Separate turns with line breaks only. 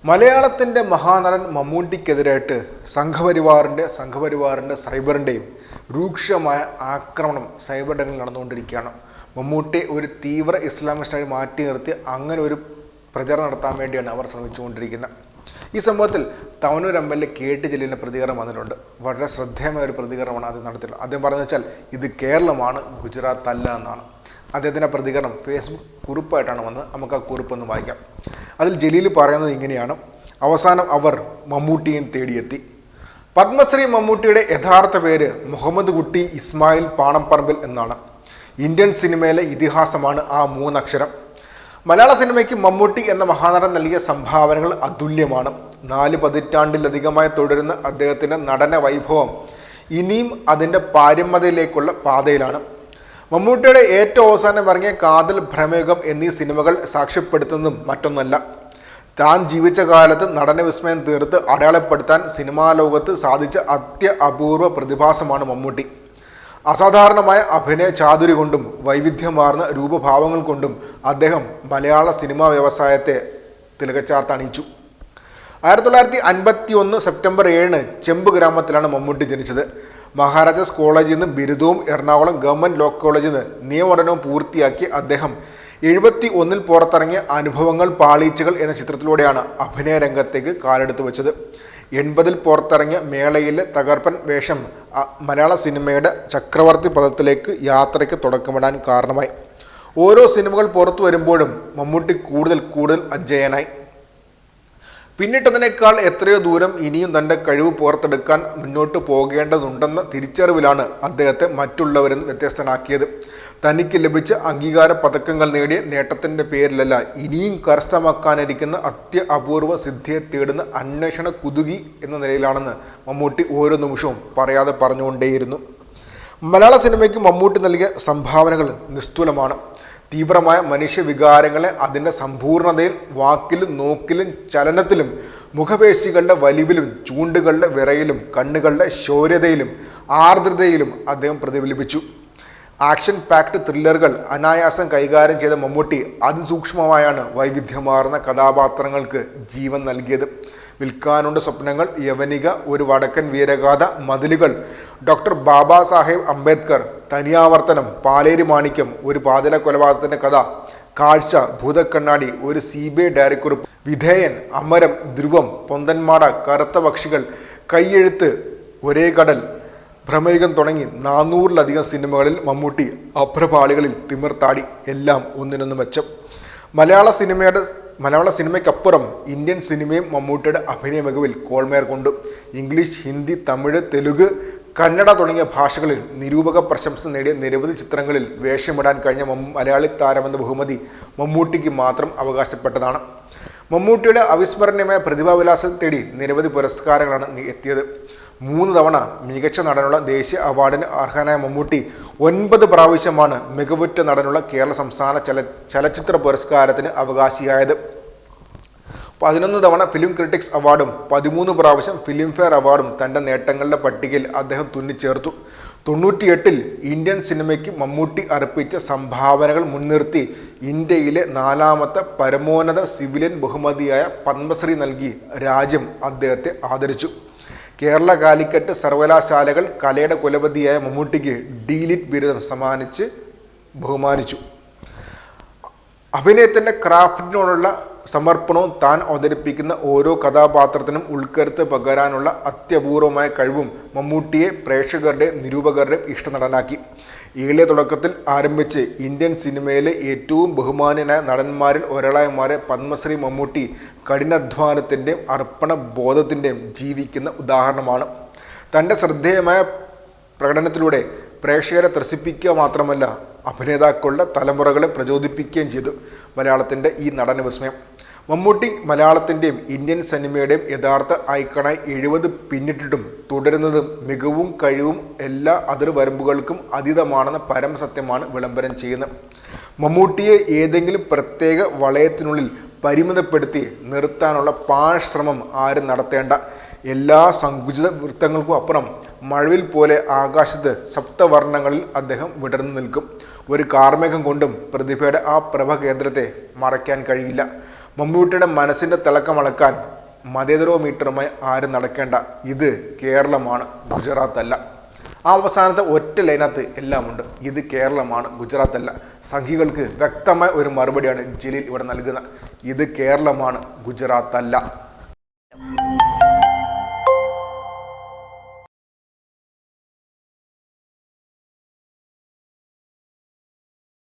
മലയാളത്തിൻ്റെ മഹാനടൻ മമ്മൂട്ടിക്കെതിരായിട്ട് സംഘപരിവാറിൻ്റെ സൈബറിൻ്റെയും രൂക്ഷമായ ആക്രമണം സൈബറിടങ്ങളിൽ നടന്നുകൊണ്ടിരിക്കുകയാണ്. മമ്മൂട്ടി ഒരു തീവ്ര ഇസ്ലാമിസ്റ്റായി മാറ്റി നിർത്തി അങ്ങനെ ഒരു പ്രചരണം നടത്താൻ വേണ്ടിയാണ് അവർ ശ്രമിച്ചുകൊണ്ടിരിക്കുന്നത്. ഈ സംഭവത്തിൽ തവനൂർ MLA KT ജലീലിൻ്റെ പ്രതികരണം വന്നിട്ടുണ്ട്. വളരെ ശ്രദ്ധേയമായ ഒരു പ്രതികരണമാണ് അത് നടത്തിയിട്ടുള്ളത്. അദ്ദേഹം പറഞ്ഞു വെച്ചാൽ ഇത് കേരളമാണ്, ഗുജറാത്ത് അല്ല എന്നാണ്. അദ്ദേഹത്തിൻ്റെ പ്രതികരണം ഫേസ്ബുക്ക് കുറിപ്പായിട്ടാണ് വന്നത്. നമുക്ക് ആ കുറിപ്പൊന്ന് വായിക്കാം. അതിൽ ജലീൽ പറയുന്നത് ഇങ്ങനെയാണ്: അവസാനം അവർ മമ്മൂട്ടിയും തേടിയെത്തി. പത്മശ്രീ മമ്മൂട്ടിയുടെ യഥാർത്ഥ പേര് മുഹമ്മദ് കുട്ടി ഇസ്മായിൽ പാണപ്പറമ്പിൽ എന്നാണ്. ഇന്ത്യൻ സിനിമയിലെ ഇതിഹാസമാണ് ആ മൂന്നക്ഷരം. മലയാള സിനിമയ്ക്ക് മമ്മൂട്ടി എന്ന മഹാനടൻ നൽകിയ സംഭാവനകൾ അതുല്യമാണ്. 4 പതിറ്റാണ്ടിലധികമായി തുടരുന്ന അദ്ദേഹത്തിൻ്റെ നടന വൈഭവം ഇനിയും അതിൻ്റെ പാരമ്യതയിലേക്കുള്ള പാതയിലാണ്. മമ്മൂട്ടിയുടെ ഏറ്റവും അവസാനം ഇറങ്ങിയ കാതൽ, ഭ്രമയുഗം എന്നീ സിനിമകൾ സാക്ഷ്യപ്പെടുത്തുന്നതും മറ്റൊന്നല്ല. താൻ ജീവിച്ച കാലത്ത് നടന വിസ്മയം തീർത്ത് അടയാളപ്പെടുത്താൻ സിനിമാ ലോകത്ത് സാധിച്ച അപൂർവ പ്രതിഭാസമാണ് മമ്മൂട്ടി. അസാധാരണമായ അഭിനയ ചാതുരി കൊണ്ടും വൈവിധ്യമാർന്ന രൂപഭാവങ്ങൾ കൊണ്ടും അദ്ദേഹം മലയാള സിനിമാ വ്യവസായത്തെ തിലകച്ചാർത്തണിയിച്ചു. 1951 സെപ്റ്റംബർ 7 ചെമ്പ് ഗ്രാമത്തിലാണ് മമ്മൂട്ടി ജനിച്ചത്. മഹാരാജാസ് കോളേജിൽ നിന്ന് ബിരുദവും എറണാകുളം ഗവൺമെൻറ് ലോ കോളേജിൽ നിന്ന് നിയമപഠനവും പൂർത്തിയാക്കി അദ്ദേഹം 71 പുറത്തിറങ്ങിയ അനുഭവങ്ങൾ പാളീച്ചകൾ എന്ന ചിത്രത്തിലൂടെയാണ് അഭിനയ രംഗത്തേക്ക് കാലെടുത്ത് വെച്ചത്. 80 പുറത്തിറങ്ങിയ മേളയിലെ തകർപ്പൻ വേഷം മലയാള സിനിമയുടെ ചക്രവർത്തി പദത്തിലേക്ക് യാത്രയ്ക്ക് തുടക്കമിടാൻ കാരണമായി. ഓരോ സിനിമകൾ പുറത്തു വരുമ്പോഴും മമ്മൂട്ടി കൂടുതൽ അജയ്യനായി. പിന്നിട്ടതിനേക്കാൾ എത്രയോ ദൂരം ഇനിയും തൻ്റെ കഴിവ് പുറത്തെടുക്കാൻ മുന്നോട്ട് പോകേണ്ടതുണ്ടെന്ന തിരിച്ചറിവിലാണ് അദ്ദേഹത്തെ മറ്റുള്ളവരിൽ നിന്ന് വ്യത്യസ്തനാക്കിയത്. തനിക്ക് ലഭിച്ച അംഗീകാര പതക്കങ്ങൾ നേടിയ നേട്ടത്തിൻ്റെ പേരിലല്ല, ഇനിയും കരസ്ഥമാക്കാനിരിക്കുന്ന അപൂർവ സിദ്ധിയെ തേടുന്ന അന്വേഷണ കുതുകി എന്ന നിലയിലാണെന്ന് മമ്മൂട്ടി ഓരോ നിമിഷവും പറയാതെ പറഞ്ഞുകൊണ്ടേയിരുന്നു. മലയാള സിനിമയ്ക്ക് മമ്മൂട്ടി നൽകിയ സംഭാവനകൾ നിസ്തുലമാണ്. തീവ്രമായ മനുഷ്യവികാരങ്ങളെ അതിൻ്റെ സമ്പൂർണതയിൽ വാക്കിലും നോക്കിലും ചലനത്തിലും മുഖപേശികളുടെ വലിവിലും ചൂണ്ടുകളുടെ വിറയിലും കണ്ണുകളുടെ ശൗര്യതയിലും ആർദ്രതയിലും അദ്ദേഹം പ്രതിഫലിപ്പിച്ചു. ആക്ഷൻ പാക്ഡ് ത്രില്ലറുകൾ അനായാസം കൈകാര്യം ചെയ്ത മമ്മൂട്ടി അതിസൂക്ഷ്മമായാണ് വൈവിധ്യമാർന്ന കഥാപാത്രങ്ങൾക്ക് ജീവൻ നൽകിയത്. വിൽക്കാനുണ്ട് സ്വപ്നങ്ങൾ, യവനിക, ഒരു വടക്കൻ വീരഗാഥ, മതിലുകൾ, ഡോക്ടർ ബാബാ സാഹേബ് അംബേദ്കർ, തനിയാവർത്തനം, പാലേരി മാണിക്യം, ഒരു പാതില കൊലപാതകത്തിൻ്റെ കഥ, കാഴ്ച, ഭൂതക്കണ്ണാടി, ഒരു CBI ഡയറിക്കുറിപ്പ്, വിധേയൻ, അമരം, ധ്രുവം, പൊന്തന്മാട, കറുത്ത പക്ഷികൾ, കൈയെഴുത്ത്, ഒരേ കടൽ, ഭ്രമയുഗം തുടങ്ങി 400-ലധികം സിനിമകളിൽ മമ്മൂട്ടി അഭ്രപാളികളിൽ തിമിർത്താടി. എല്ലാം ഒന്നിനൊന്ന് മെച്ചം. മലയാള സിനിമയ്ക്കപ്പുറം ഇന്ത്യൻ സിനിമയും മമ്മൂട്ടിയുടെ അഭിനയ മികവിൽ കോൾമേർ കൊണ്ടു. ഇംഗ്ലീഷ്, ഹിന്ദി, തമിഴ്, തെലുങ്ക്, കന്നഡ തുടങ്ങിയ ഭാഷകളിൽ നിരൂപക പ്രശംസ നേടിയ നിരവധി ചിത്രങ്ങളിൽ വേഷമിടാൻ കഴിഞ്ഞ മലയാളി താരമെന്ന ബഹുമതി മമ്മൂട്ടിക്ക് മാത്രം അവകാശപ്പെട്ടതാണ്. മമ്മൂട്ടിയുടെ അവിസ്മരണീയമായ പ്രതിഭാവിലാസം തേടി നിരവധി പുരസ്കാരങ്ങളാണ് എത്തിയത്. 3 തവണ മികച്ച നടനുള്ള ദേശീയ അവാർഡിന് അർഹനായ മമ്മൂട്ടി 9 പ്രാവശ്യമാണ് മികവുറ്റ നടനുള്ള കേരള സംസ്ഥാന ചലച്ചിത്ര പുരസ്കാരത്തിന് അവകാശിയായത്. 11 തവണ ഫിലിം ക്രിട്ടിക്സ് അവാർഡും 13 പ്രാവശ്യം ഫിലിംഫെയർ അവാർഡും തൻ്റെ നേട്ടങ്ങളുടെ പട്ടികയിൽ അദ്ദേഹം തുന്നിച്ചേർത്തു. 98 ഇന്ത്യൻ സിനിമയ്ക്ക് മമ്മൂട്ടി അർപ്പിച്ച സംഭാവനകൾ മുൻനിർത്തി ഇന്ത്യയിലെ 4ാമത്തെ പരമോന്നത സിവിലിയൻ ബഹുമതിയായ പത്മശ്രീ നൽകി രാജ്യം അദ്ദേഹത്തെ ആദരിച്ചു. കേരള കാലിക്കറ്റ് സർവകലാശാലകൾ കലയുടെ കുലപതിയായ മമ്മൂട്ടിക്ക് D.Litt ബിരുദം സമ്മാനിച്ച് ബഹുമാനിച്ചു. അഭിനയത്തിൻ്റെ ക്രാഫ്റ്റിനോടുള്ള സമർപ്പണവും താൻ അവതരിപ്പിക്കുന്ന ഓരോ കഥാപാത്രത്തിനും ഉൾക്കരുത്ത് പകരാനുള്ള അത്യപൂർവമായ കഴിവും മമ്മൂട്ടിയെ പ്രേക്ഷകരുടെയും നിരൂപകരുടെയും ഇഷ്ടനടനാക്കി. ഏളിയ തുടക്കത്തിൽ ആരംഭിച്ച് ഇന്ത്യൻ സിനിമയിലെ ഏറ്റവും ബഹുമാന്യനായ നടന്മാരിൽ ഒരാളായി മാറിയ പത്മശ്രീ മമ്മൂട്ടി കഠിനാധ്വാനത്തിൻ്റെയും അർപ്പണ ബോധത്തിൻ്റെയും ജീവിക്കുന്ന ഉദാഹരണമാണ്. തൻ്റെ ശ്രദ്ധേയമായ പ്രകടനത്തിലൂടെ പ്രേക്ഷകരെ ത്രസിപ്പിക്കുക മാത്രമല്ല, അഭിനേതാക്കളുടെ തലമുറകളെ പ്രചോദിപ്പിക്കുകയും ചെയ്തു മലയാളത്തിൻ്റെ ഈ നടന വിസ്മയം. മമ്മൂട്ടി മലയാളത്തിൻ്റെയും ഇന്ത്യൻ സിനിമയുടെയും യഥാർത്ഥ ഐക്കണായി 70 പിന്നിട്ടിട്ടും തുടരുന്നതും മികവും കഴിവും എല്ലാ അതിർവരമ്പുകൾക്കും അതീതമാണെന്ന പരമസത്യമാണ് വിളംബരം ചെയ്യുന്നത്. മമ്മൂട്ടിയെ ഏതെങ്കിലും പ്രത്യേക വളയത്തിനുള്ളിൽ പരിമിതപ്പെടുത്തി നിർത്താനുള്ള പാഴ്ശ്രമം ആരും നടത്തേണ്ട. എല്ലാ സങ്കുചിത വൃത്തങ്ങൾക്കും അപ്പുറം മഴവിൽ പോലെ ആകാശത്ത് സപ്തവർണ്ണങ്ങളിൽ അദ്ദേഹം വിടർന്നു നിൽക്കും. ഒരു കാർമേഘം കൊണ്ടും പ്രതിഭയുടെ ആ പ്രഭ കേന്ദ്രത്തെ മറയ്ക്കാൻ കഴിയില്ല. മമ്മൂട്ടിയുടെ മനസ്സിൻ്റെ തിളക്കമളക്കാൻ മതേതരോമീറ്ററുമായി ആരും നടക്കേണ്ട. ഇത് കേരളമാണ്, ഗുജറാത്ത് അല്ല. ആ അവസാനത്തെ ഒറ്റ ലൈനകത്ത് എല്ലാമുണ്ട്. ഇത് കേരളമാണ്, ഗുജറാത്ത് അല്ല. സംഘികൾക്ക് വ്യക്തമായ ഒരു മറുപടിയാണ് ജലീൽ ഇവിടെ നൽകുന്നത്. ഇത് കേരളമാണ്, ഗുജറാത്ത് അല്ല.